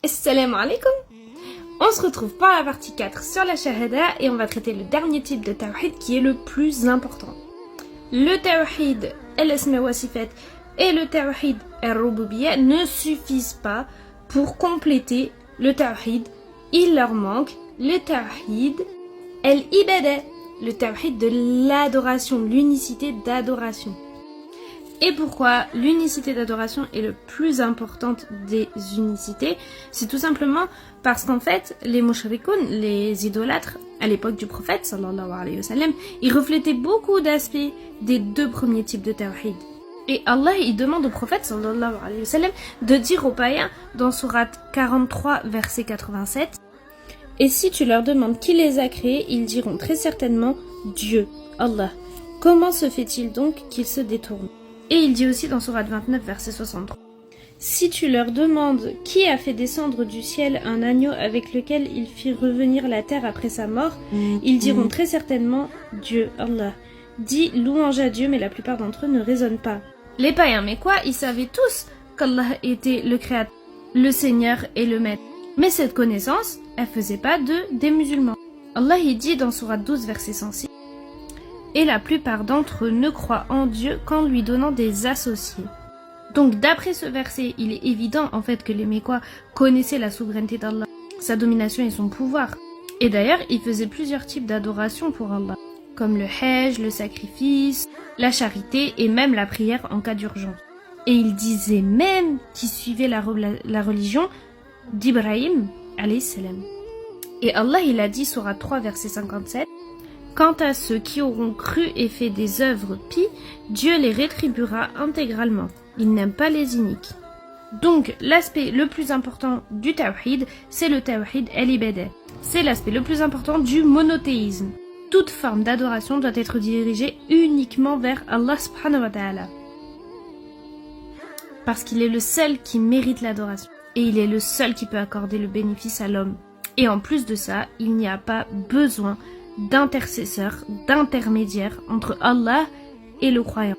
Assalamu alaikum. On se retrouve pour la partie 4 sur la shahada et on va traiter le dernier type de tawhid qui est le plus important. Le tawhid al-asma wa sifat et le tawhid al-rububiyya ne suffisent pas pour compléter le tawhid. Il leur manque le tawhid al-ibada, le tawhid de l'adoration, l'unicité d'adoration. Et pourquoi l'unicité d'adoration est le plus importante des unicités? C'est tout simplement parce qu'en fait, les mushrikoun, les idolâtres, à l'époque du prophète, sallallahu alayhi wa sallam, ils reflétaient beaucoup d'aspects des deux premiers types de tawhid. Et Allah, il demande au prophète, sallallahu alayhi wa sallam, de dire aux païens, dans sourate 43, verset 87, « Et si tu leur demandes qui les a créés, ils diront très certainement Dieu, Allah. Comment se fait-il donc qu'ils se détournent ?» Et il dit aussi dans sourate 29, verset 63. Si tu leur demandes qui a fait descendre du ciel un agneau avec lequel il fit revenir la terre après sa mort, ils diront très certainement Dieu, Allah. Dis louange à Dieu, mais la plupart d'entre eux ne raisonnent pas. Les païens, mais quoi, ils savaient tous qu'Allah était le créateur, le Seigneur et le Maître. Mais cette connaissance, elle faisait pas d'eux des musulmans. Allah il dit dans sourate 12, verset 106. Et la plupart d'entre eux ne croient en Dieu qu'en lui donnant des associés. Donc d'après ce verset, il est évident en fait que les Mécois connaissaient la souveraineté d'Allah, sa domination et son pouvoir. Et d'ailleurs, ils faisaient plusieurs types d'adoration pour Allah, comme le hajj, le sacrifice, la charité et même la prière en cas d'urgence. Et ils disaient même qu'ils suivaient la religion d'Ibrahim, alayhi salam. Et Allah il a dit sourate 3, verset 57, quant à ceux qui auront cru et fait des œuvres pies, Dieu les rétribuera intégralement. Il n'aime pas les iniques. Donc, l'aspect le plus important du tawhid, c'est le tawhid al-ibada. C'est l'aspect le plus important du monothéisme. Toute forme d'adoration doit être dirigée uniquement vers Allah subhanahu wa ta'ala. Parce qu'il est le seul qui mérite l'adoration. Et il est le seul qui peut accorder le bénéfice à l'homme. Et en plus de ça, il n'y a pas besoin d'intercesseur, d'intermédiaire entre Allah et le croyant.